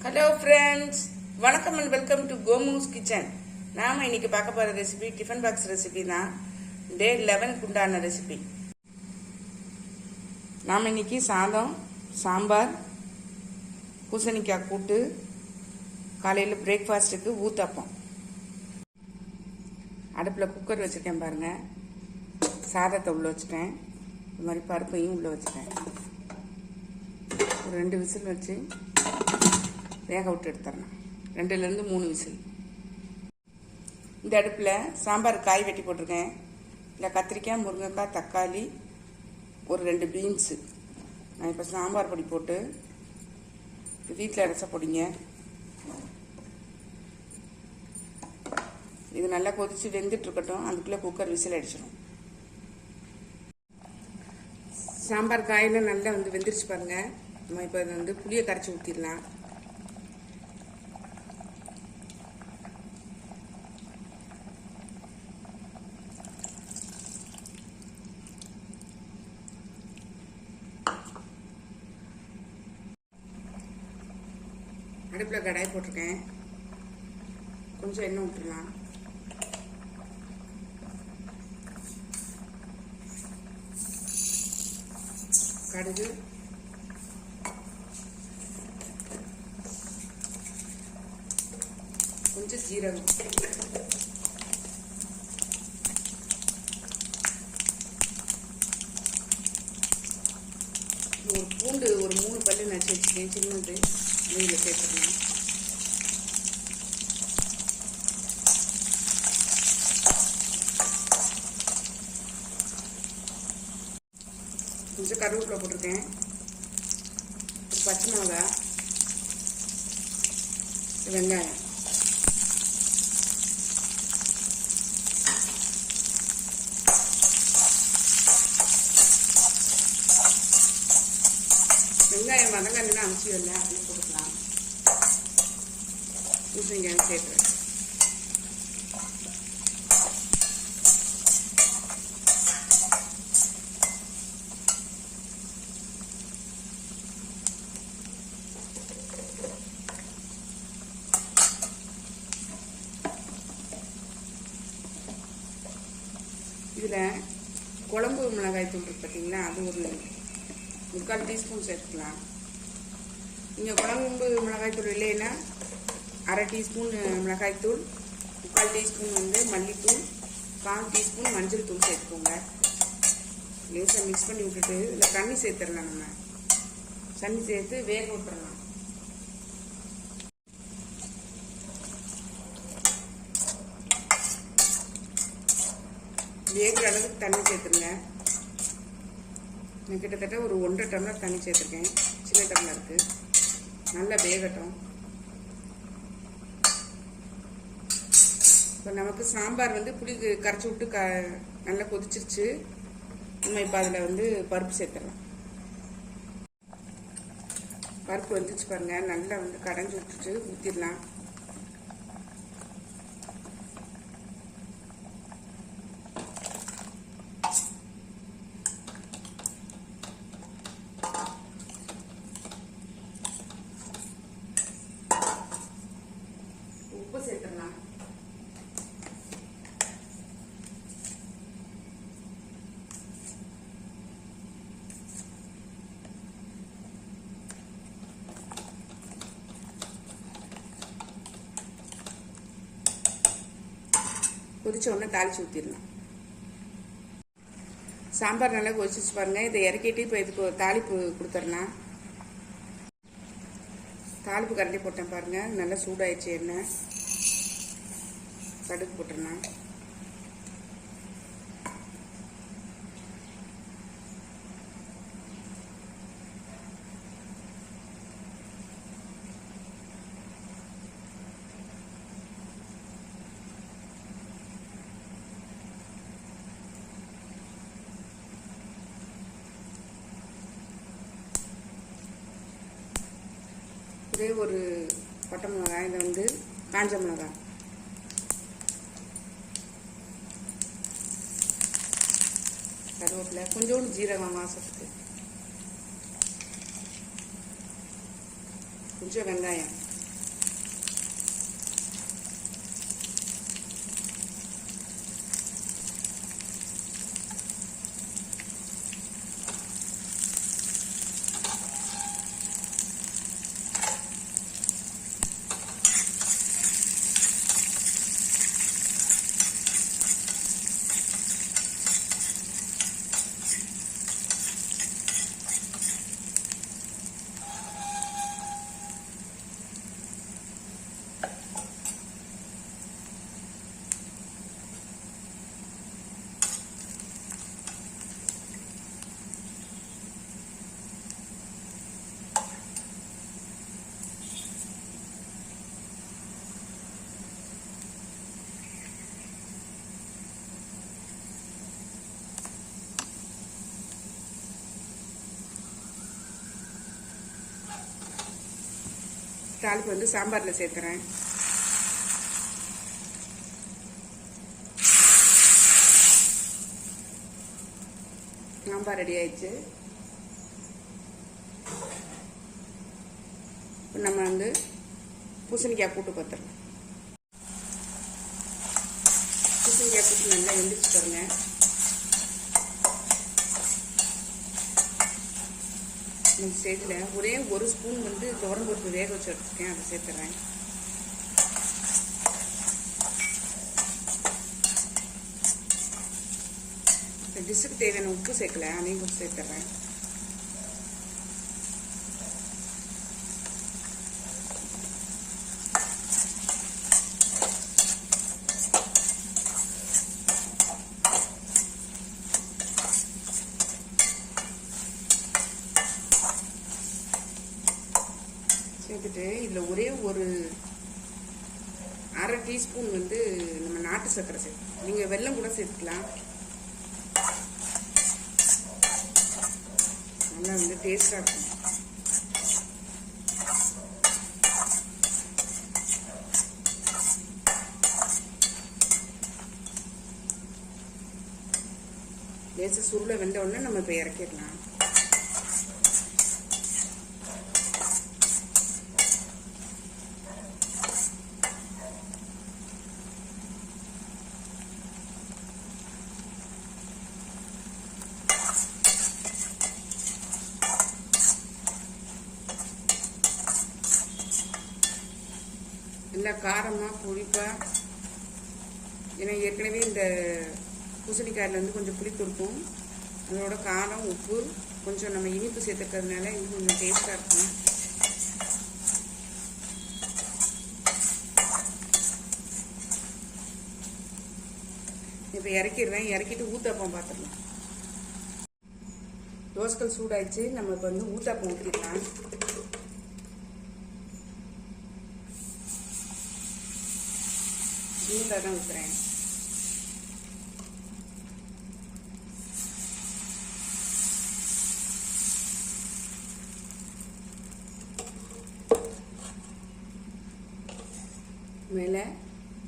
Hello friends, வணக்கம் and welcome to கோமூஸ் kitchen. நாம் இன்னைக்கு பார்க்க போகிற ரெசிபி டிஃபன் பாக்ஸ் ரெசிபி தான். டே 11க்கு உண்டான ரெசிபி. நாம் இன்னைக்கு சாதம், சாம்பார், பூசணிக்காய் கூட்டு, காலையில் பிரேக்ஃபாஸ்ட்டுக்கு ஊத்தப்பம். அடுப்பில் குக்கர் வச்சுருக்கேன் பாருங்கள். சாதத்தை உள்ளே வச்சுட்டேன். இது மாதிரி பருப்பையும் உள்ளே வச்சுட்டேன். ஒரு 2 விசில் வச்சு வேக விட்டு எடுத்துடலாம். 2லேருந்து 3 விசில். இந்த அடுப்பில் சாம்பார் காய் வெட்டி போட்டிருக்கேன். இல்லை கத்திரிக்காய், முருங்கைக்காய், தக்காளி, ஒரு 2 பீன்ஸு. நான் இப்போ சாம்பார் பொடி போட்டு வீட்டில் அரைச்ச பொடிங்க. இது நல்லா கொதித்து வெந்துட்டுருக்கட்டும். அதுக்குள்ளே குக்கர் விசில் அடிச்சிடும். சாம்பார் காயில் நல்லா வெந்துருச்சு பாருங்கள். நம்ம இப்போ இதை புளியை கரைச்சி ஊற்றிடலாம். அடுப்பில் கடாய் போட்டிருக்கேன். கொஞ்சம் எண்ணெய் விட்டுடலாம். கடுகு, கொஞ்சம் ஜீரகம், ஒரு பூண்டு ஒரு 3 பல்லு நச்சு வச்சுக்கேன். சின்னது நெய்யில் சேர்த்துக்கலாம். கொஞ்சம் கருவேப்பிலை போட்டிருக்கேன். ஒரு பச்சை மிளகா, வெங்காயம். வெங்காயம் வதங்கன்னு அவசியம் இல்லை, அப்படியே போட்டுக்கலாம். பூசணிக்காய் சேர்த்துறேன். இதில் குழம்பு மிளகாய் தூள் இருக்கு பார்த்தீங்களா, அது ஒரு 3/4 டீஸ்பூன் சேர்த்துக்கலாம். நீங்கள் குழம்பு மிளகாய்த்தூள் இல்லைன்னா 1/2 டீஸ்பூன் மிளகாய்த்தூள், 3/4 டீஸ்பூன் மல்லித்தூள், 1/4 டீஸ்பூன் மஞ்சள் தூள் சேர்த்துக்கோங்க. லேசாக மிக்ஸ் பண்ணி விட்டுட்டு இதில் தண்ணி சேர்த்துடலாம். நம்ம தண்ணி சேர்த்து வேக விட்டுறலாம். வேகிற அளவுக்கு தண்ணி சேர்த்துருங்க. நான் கிட்டத்தட்ட ஒரு 1.5 டம்ளர் தண்ணி சேர்த்துருக்கேன். சின்ன டம்ளருக்கு. நல்லா வேகட்டும். இப்போ நமக்கு சாம்பார் புளி கரைச்சி விட்டு நல்லா கொதிச்சிருச்சு. நம்ம இப்போ அதில் பருப்பு சேர்த்துடலாம். பருப்பு வந்துச்சு பாருங்க. நல்லா கடைஞ்சி விட்டுட்டு ஊற்றிடலாம். உப்பு சேர்த்துடலாம். கொதிச்ச உடனே தாளிச்சு ஊற்றிடலாம். சாம்பார் நல்லா கொதிச்சு பாருங்க. இதை இறக்கிட்டு இப்போ இதுக்கு ஒரு தாளிப்பு கொடுத்துடலாம். தாளிப்பு கரண்டி போட்டேன் பாருங்க. நல்லா சூடாயிடுச்சு எண்ணெய். கடுகு போட்டுடலாம். இதே ஒரு பட்டை மிளகாய், இதை காஞ்ச மிளகாய், கருவேப்பிலை, கொஞ்சோண்டு ஜீரகம் வாசத்துக்கு, கொஞ்சம் வெங்காயம், தாளிப்பு வந்து சாம்பாரில் சேர்க்குறேன். சாம்பார் ரெடி ஆயிடுச்சு. நம்ம வந்து பூசணிக்காய் கூட்டு பார்த்துடலாம். பூசணிக்காய் கூட்டு நல்லா வெந்துச்சு பாருங்க. இந்த ஸ்டேஜில் ஒரே ஒரு ஸ்பூன் வந்து துவரம் பருப்பு வேக வச்சு எடுத்துருக்கேன், அதை சேர்த்துறேன். டிஷ்ஷுக்கு தேவையான உப்பு சேர்க்கல, அதையும் உப்பு சேர்த்துறேன். சேர்த்துட்டு இதில் ஒரே ஒரு அரை டீஸ்பூன் வந்து நம்ம நாட்டு சர்க்கரை சேர்த்து, நீங்கள் வெல்லம் கூட சேர்த்துக்கலாம். நல்லா வந்து டேஸ்டாக இருக்கும். லேசாக சுருளை வெந்த உடனே நம்ம இப்போ இறக்கிடலாம். நல்லா காரமாக புளிப்பாக, ஏன்னா ஏற்கனவே இந்த பூசணிக்காயில் வந்து கொஞ்சம் புளிப்பு இருக்கும், அதோட காரம் உப்பு கொஞ்சம் நம்ம இனிப்பு சேர்த்துக்கிறதுனால இன்னும் கொஞ்சம் டேஸ்டாக இருக்கும். இப்போ இறக்கிடுறேன். இறக்கிட்டு ஊத்தாப்பம் பார்த்துடலாம். தோசைக்கல் சூடாயிடுச்சு. நம்ம இப்போ வந்து ஊத்தாப்பம் ஊற்றிடலாம். சின்னதாக தான் ஊற்றுறேன். மேலே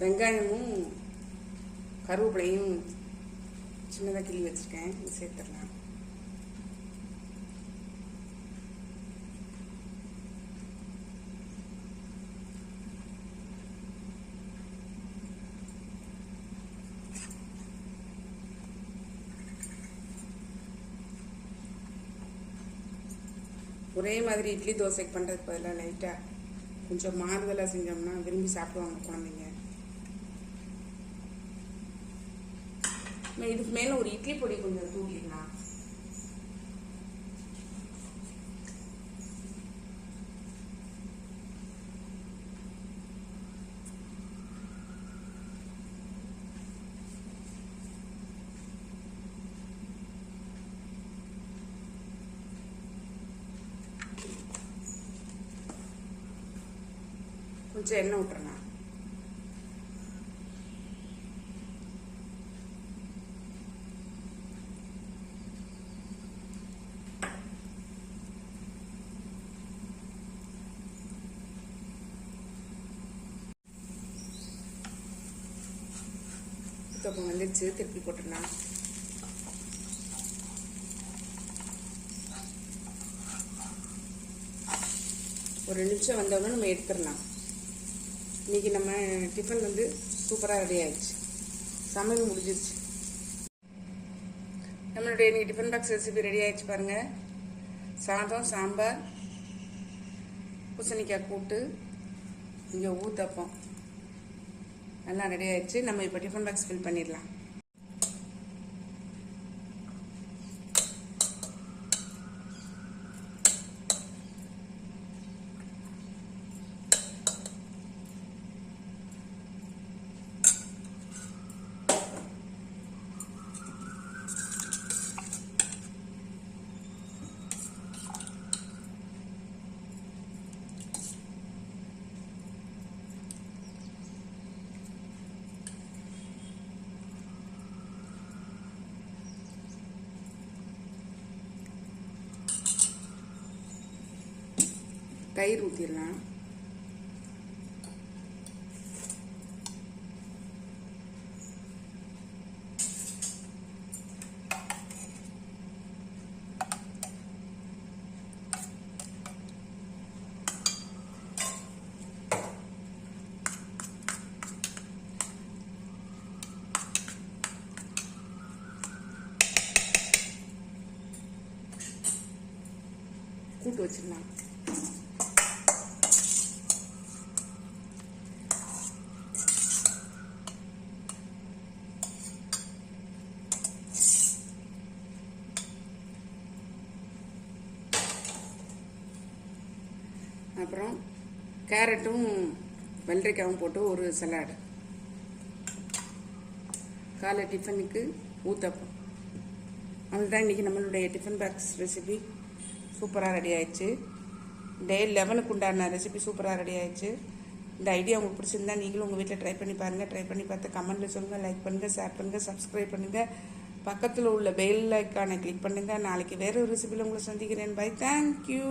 வெங்காயமும் கருவேப்பிலையும் சின்னதாக கிள்ளி வச்சுருக்கேன், சேர்த்துடலாம். ஒரே மாதிரி இட்லி தோசைக்கு பண்ணுறதுக்கு பதிலாக லைட்டாக கொஞ்சம் மாறுதலாக செஞ்சோம்னா விரும்பி சாப்பிடுவாங்க குழந்தைங்க. இதுக்கு மேலே ஒரு இட்லி பொடி கொஞ்சம் தூக்கிடலாம். கொஞ்சம் எண்ணெய் விட்டுறலாம். ஊத்தாப்பம் வந்துடுச்சு, திருப்பி போட்டுடலாம். ஒரு 2 நிமிஷம் வந்தோடனே நம்ம எடுத்துடலாம். இன்றைக்கி நம்ம டிஃபன் வந்து சூப்பராக ரெடி ஆயிடுச்சு. சமையல் முடிஞ்சிருச்சு. நம்மளுடைய இன்றைக்கி டிஃபன் பாக்ஸ் ரெசிபி ரெடி ஆயிடுச்சு பாருங்கள். சாதம், சாம்பார், பூசணிக்காய் கூட்டு, இங்கே ஊத்தாப்பம் நல்லா ரெடி ஆயிடுச்சு. நம்ம இப்போ டிஃபன் பாக்ஸ் ஃபில் பண்ணிடலாம். தயிர் ஊற்றிடலாம். டிஃபனுக்கு வச்சிடலாம். அப்புறம் கேரட்டும் வெள்ளரிக்காவும் போட்டு ஒரு சலாடு. காலை டிஃபனுக்கு ஊத்தப்பம். அவ்வளோதான் இன்றைக்கி நம்மளுடைய டிஃபன் பாக்ஸ் ரெசிபி சூப்பராக ரெடி ஆயிடுச்சு. டே 11க்கு உண்டான ரெசிபி சூப்பராக ரெடி ஆயிடுச்சு. இந்த ஐடியா உங்களுக்கு பிடிச்சிருந்தா நீங்களும் உங்கள் வீட்டில் ட்ரை பண்ணி பாருங்கள். ட்ரை பண்ணி பார்த்து கமெண்ட்டில் சொல்லுங்கள், லைக் பண்ணுங்கள், ஷேர் பண்ணுங்கள், சப்ஸ்கிரைப் பண்ணுங்கள். பக்கத்தில் உள்ள பெல் ஐக்கானை கிளிக் பண்ணுங்கள். நாளைக்கு வேறு ஒரு ரெசிபியில் உங்களை சந்திக்கிறேன். Bye, thank you.